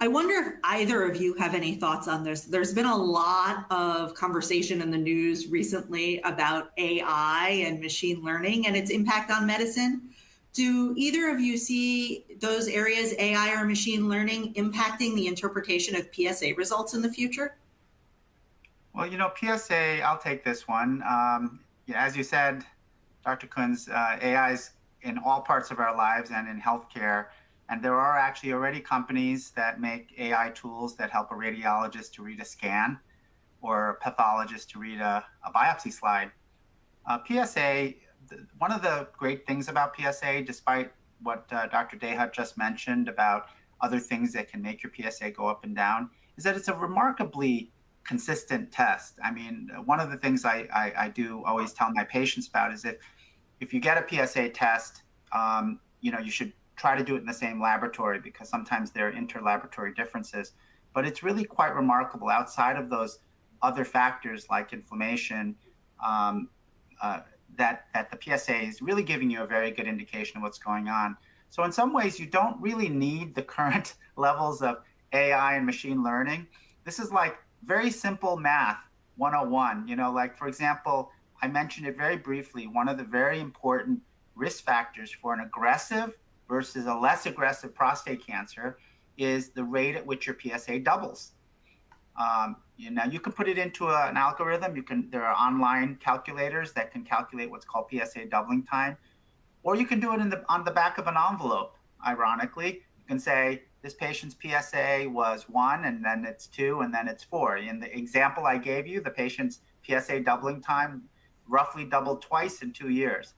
I wonder if either of you have any thoughts on this. There's been a lot of conversation in the news recently about AI and machine learning and its impact on medicine. Do either of you see those areas, AI or machine learning, impacting the interpretation of PSA results in the future? Well, PSA, I'll take this one. As you said, Dr. Kunz, AI is in all parts of our lives and in healthcare. And there are actually already companies that make AI tools that help a radiologist to read a scan or a pathologist to read a biopsy slide. PSA, one of the great things about PSA, despite what Dr. Dahut just mentioned about other things that can make your PSA go up and down, is that it's a remarkably consistent test. I mean, one of the things I do always tell my patients about is if you get a PSA test, you should try to do it in the same laboratory, because sometimes there are interlaboratory differences. But it's really quite remarkable outside of those other factors like inflammation, that the PSA is really giving you a very good indication of what's going on. So in some ways, you don't really need the current levels of AI and machine learning. This is like very simple math 101. Like, for example, I mentioned it very briefly. One of the very important risk factors for an aggressive versus a less aggressive prostate cancer is the rate at which your PSA doubles. You can put it into an algorithm. There are online calculators that can calculate what's called PSA doubling time, or you can do it on the back of an envelope. Ironically, you can say this patient's PSA was 1, and then it's 2, and then it's 4. In the example I gave you, the patient's PSA doubling time roughly doubled twice in 2 years.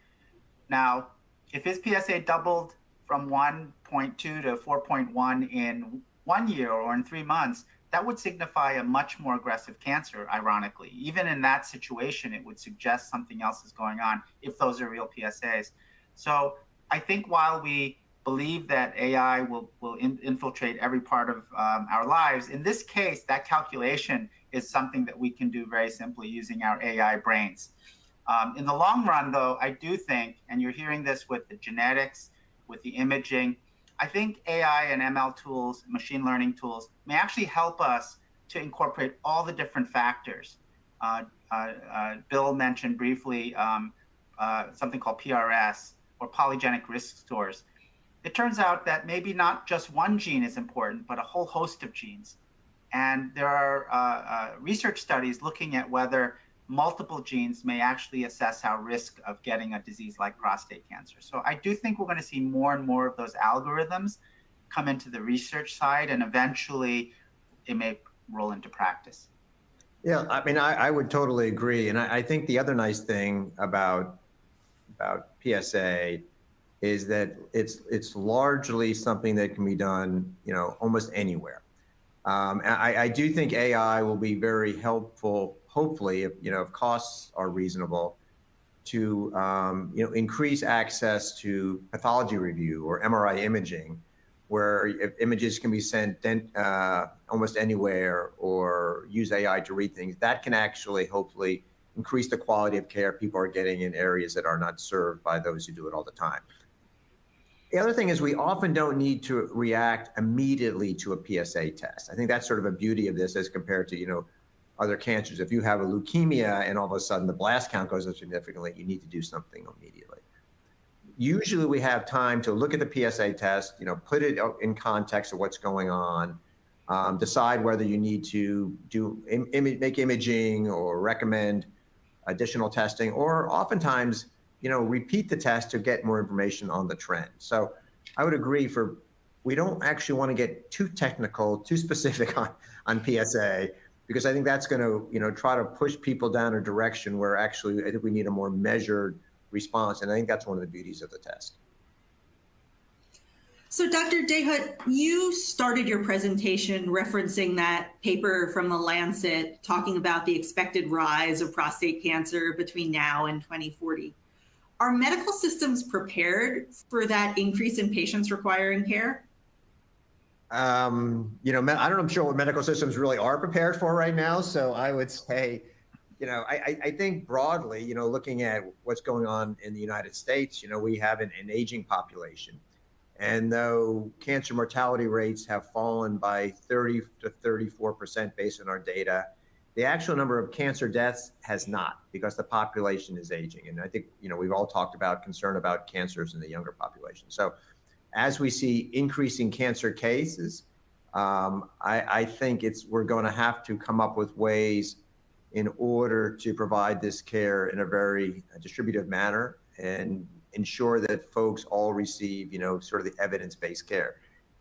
Now, if his PSA doubled from 1.2 to 4.1 in 1 year or in 3 months, that would signify a much more aggressive cancer, ironically. Even in that situation, it would suggest something else is going on if those are real PSAs. So I think while we believe that AI will infiltrate every part of our lives, in this case, that calculation is something that we can do very simply using our AI brains. In the long run, though, I do think, and you're hearing this with the genetics, with the imaging, I think AI and ML tools, machine learning tools, may actually help us to incorporate all the different factors. Bill mentioned briefly something called PRS, or polygenic risk scores. It turns out that maybe not just one gene is important, but a whole host of genes. And there are research studies looking at whether multiple genes may actually assess our risk of getting a disease like prostate cancer. So I do think we're going to see more and more of those algorithms come into the research side, and eventually it may roll into practice. Yeah, I mean, I would totally agree. And I think the other nice thing about PSA is that it's largely something that can be done, almost anywhere. I do think AI will be very helpful, hopefully, if costs are reasonable, to increase access to pathology review or MRI imaging, where if images can be sent almost anywhere, or use AI to read things, that can actually hopefully increase the quality of care people are getting in areas that are not served by those who do it all the time. The other thing is we often don't need to react immediately to a PSA test. I think that's sort of a beauty of this as compared to, other cancers. If you have a leukemia and all of a sudden the blast count goes up significantly, you need to do something immediately. usually we have time to look at the PSA test, put it in context of what's going on, decide whether you need to make imaging or recommend additional testing, or oftentimes, repeat the test to get more information on the trend. So I would agree we don't actually want to get too technical, too specific on PSA, because I think that's going to, try to push people down a direction where actually I think we need a more measured response. And I think that's one of the beauties of the test. So Dr. Dahut, you started your presentation referencing that paper from the Lancet talking about the expected rise of prostate cancer between now and 2040. Are medical systems prepared for that increase in patients requiring care? I don't know, I'm sure what medical systems really are prepared for right now. So I would say, I think broadly, looking at what's going on in the United States, we have an aging population. And though cancer mortality rates have fallen by 30 to 34% based on our data, the actual number of cancer deaths has not, because the population is aging. And I think, we've all talked about concern about cancers in the younger population. So as we see increasing cancer cases, I think we're going to have to come up with ways in order to provide this care in a very distributive manner and ensure that folks all receive, sort of the evidence-based care.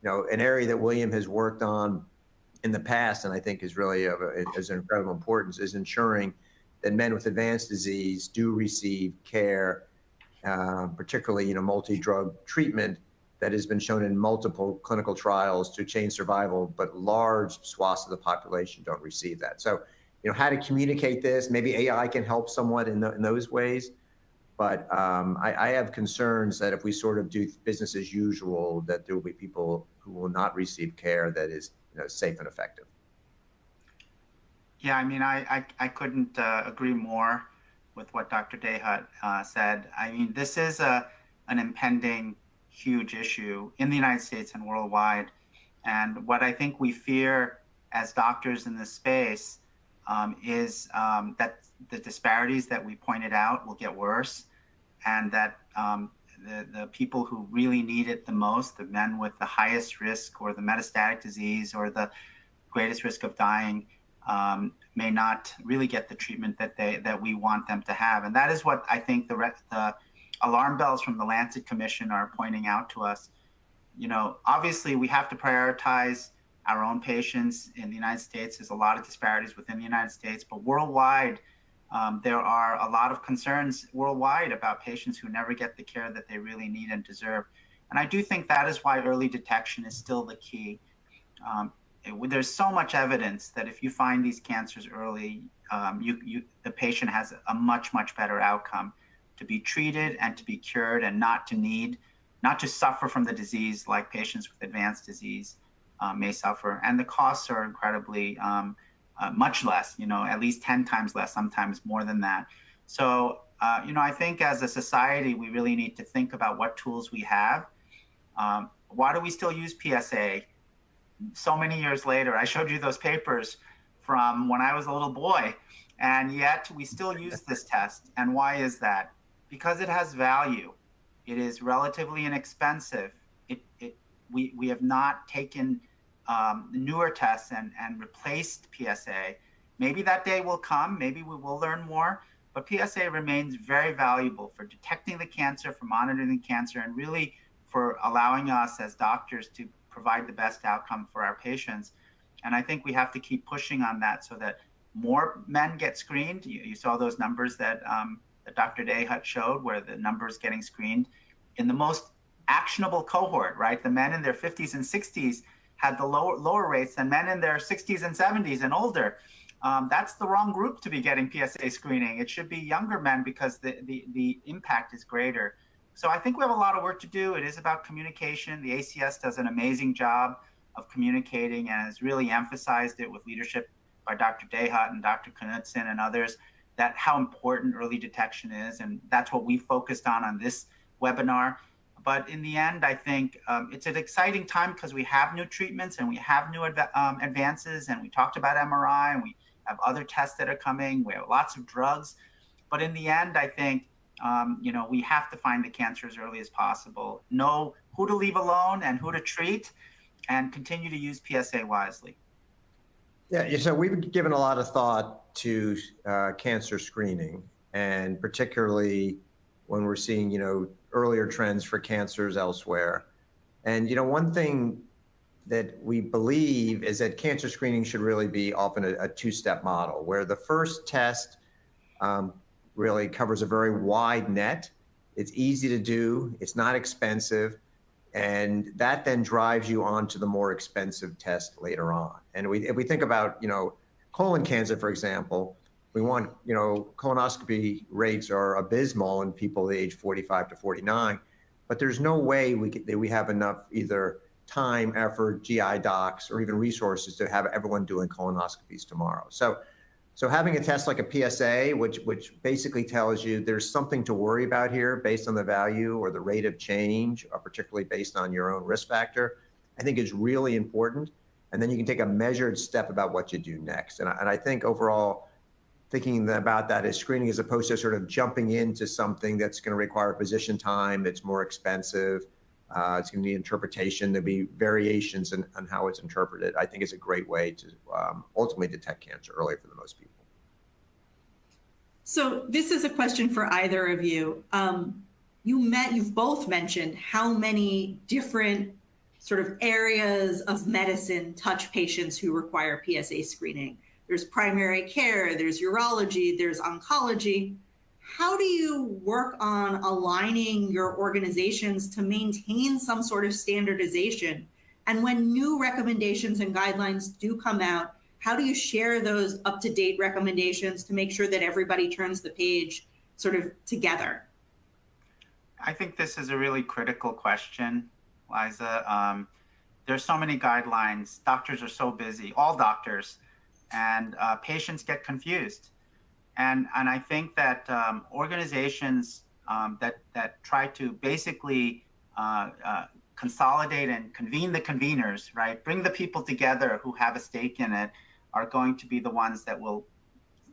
An area that William has worked on in the past, and I think is really is incredible importance, is ensuring that men with advanced disease do receive care, particularly, multi-drug treatment that has been shown in multiple clinical trials to change survival, but large swaths of the population don't receive that. So, how to communicate this, maybe AI can help somewhat in those ways. But I have concerns that if we sort of do business as usual, that there will be people who will not receive care that is safe and effective. Yeah, I mean, I couldn't agree more with what Dr. Dahut said. I mean, this is an impending huge issue in the United States and worldwide. And what I think we fear as doctors in this space is that the disparities that we pointed out will get worse, and that the people who really need it the most, the men with the highest risk or the metastatic disease or the greatest risk of dying, may not really get the treatment that we want them to have. And that is what I think the alarm bells from the Lancet Commission are pointing out to us. Obviously we have to prioritize our own patients. In the United States, there's a lot of disparities within the United States, but worldwide, there are a lot of concerns worldwide about patients who never get the care that they really need and deserve. And I do think that is why early detection is still the key. There's so much evidence that if you find these cancers early, the patient has a much, much better outcome to be treated and to be cured, and not to suffer from the disease like patients with advanced disease may suffer. And the costs are incredibly much less, at least 10 times less, sometimes more than that. So, I think as a society, we really need to think about what tools we have. Why do we still use PSA so many years later? I showed you those papers from when I was a little boy, and yet we still use this test. And why is that? Because it has value. It is relatively inexpensive. We have not taken newer tests and replaced PSA. Maybe that day will come. Maybe we will learn more. But PSA remains very valuable for detecting the cancer, for monitoring the cancer, and really for allowing us as doctors to provide the best outcome for our patients. And I think we have to keep pushing on that so that more men get screened. You saw those numbers that Dr. Dahut showed, where the numbers getting screened in the most actionable cohort, right? The men in their 50s and 60s had the lower rates than men in their 60s and 70s and older. That's the wrong group to be getting PSA screening. It should be younger men, because the impact is greater. So I think we have a lot of work to do. It is about communication. The ACS does an amazing job of communicating and has really emphasized it with leadership by Dr. Dahut and Dr. Knudsen and others, that how important early detection is. And that's what we focused on this webinar. But in the end, I think it's an exciting time because we have new treatments and we have new advances, and we talked about MRI, and we have other tests that are coming. We have lots of drugs. But in the end, I think we have to find the cancer as early as possible, know who to leave alone and who to treat, and continue to use PSA wisely. Yeah, so we've given a lot of thought to cancer screening, and particularly when we're seeing, earlier trends for cancers elsewhere. And, one thing that we believe is that cancer screening should really be often a two-step model, where the first test really covers a very wide net. It's easy to do, it's not expensive, and that then drives you on to the more expensive test later on. And if we think about, colon cancer, for example, we want, colonoscopy rates are abysmal in people age 45 to 49, but there's no way we have enough either time, effort, GI docs, or even resources to have everyone doing colonoscopies tomorrow. So having a test like a PSA, which basically tells you there's something to worry about here based on the value or the rate of change, or particularly based on your own risk factor, I think is really important. And then you can take a measured step about what you do next. And I think overall, thinking about that as screening as opposed to sort of jumping into something that's going to require physician time, it's more expensive, it's going to need interpretation, there'll be variations in how it's interpreted, I think is a great way to ultimately detect cancer early for the most people. So this is a question for either of you. You've both mentioned how many different sort of areas of medicine touch patients who require PSA screening. There's primary care, there's urology, there's oncology. How do you work on aligning your organizations to maintain some sort of standardization? And when new recommendations and guidelines do come out, how do you share those up-to-date recommendations to make sure that everybody turns the page sort of together? I think this is a really critical question, Liza. There's so many guidelines. Doctors are so busy, all doctors, and patients get confused. And I think that organizations that try to basically consolidate and convene the conveners, right, bring the people together who have a stake in it, are going to be the ones that will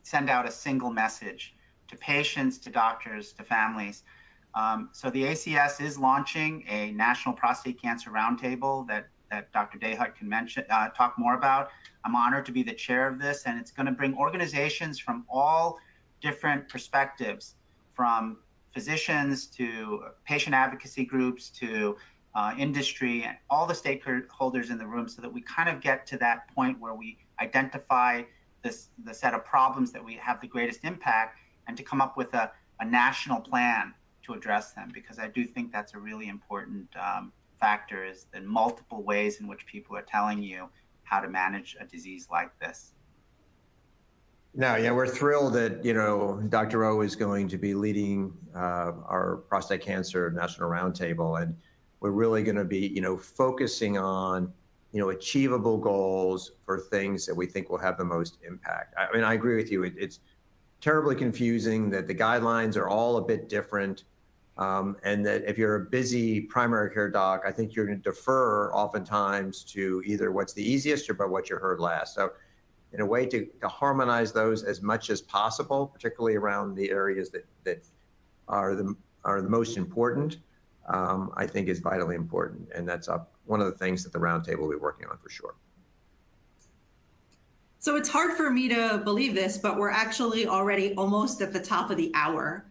send out a single message to patients, to doctors, to families. So the ACS is launching a National Prostate Cancer Roundtable that Dr. Dahut can talk more about. I'm honored to be the chair of this, and it's going to bring organizations from all different perspectives, from physicians to patient advocacy groups to industry, and all the stakeholders in the room, so that we kind of get to that point where we identify the set of problems that we have the greatest impact, and to come up with a national plan to address them, because I do think that's a really important factor, is the multiple ways in which people are telling you how to manage a disease like this. No, yeah, we're thrilled that, Dr. O is going to be leading our prostate cancer national roundtable, and we're really going to be, focusing on, achievable goals for things that we think will have the most impact. I mean, I agree with you. It's terribly confusing that the guidelines are all a bit different, and that if you're a busy primary care doc, I think you're going to defer oftentimes to either what's the easiest or by what you heard last. So in a way to harmonize those as much as possible, particularly around the areas that are the most important, I think is vitally important. And that's one of the things that the roundtable will be working on for sure. So it's hard for me to believe this, but we're actually already almost at the top of the hour.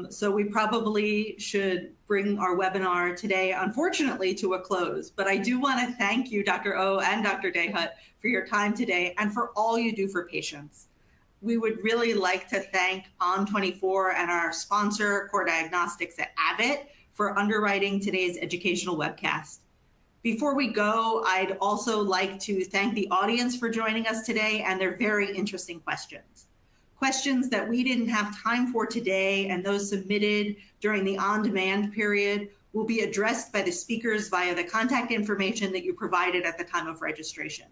So we probably should bring our webinar today, unfortunately, to a close. But I do want to thank you, Dr. O and Dr. Dahut, for your time today and for all you do for patients. We would really like to thank ON24 and our sponsor, Core Diagnostics at Abbott, for underwriting today's educational webcast. Before we go, I'd also like to thank the audience for joining us today and their very interesting questions. Questions that we didn't have time for today and those submitted during the on-demand period will be addressed by the speakers via the contact information that you provided at the time of registration.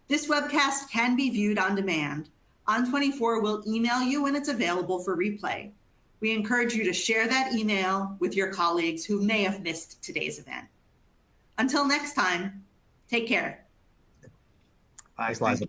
This webcast can be viewed on demand. ON24 will email you when it's available for replay. We encourage you to share that email with your colleagues who may have missed today's event. Until next time, take care. Bye. Thanks, Liza.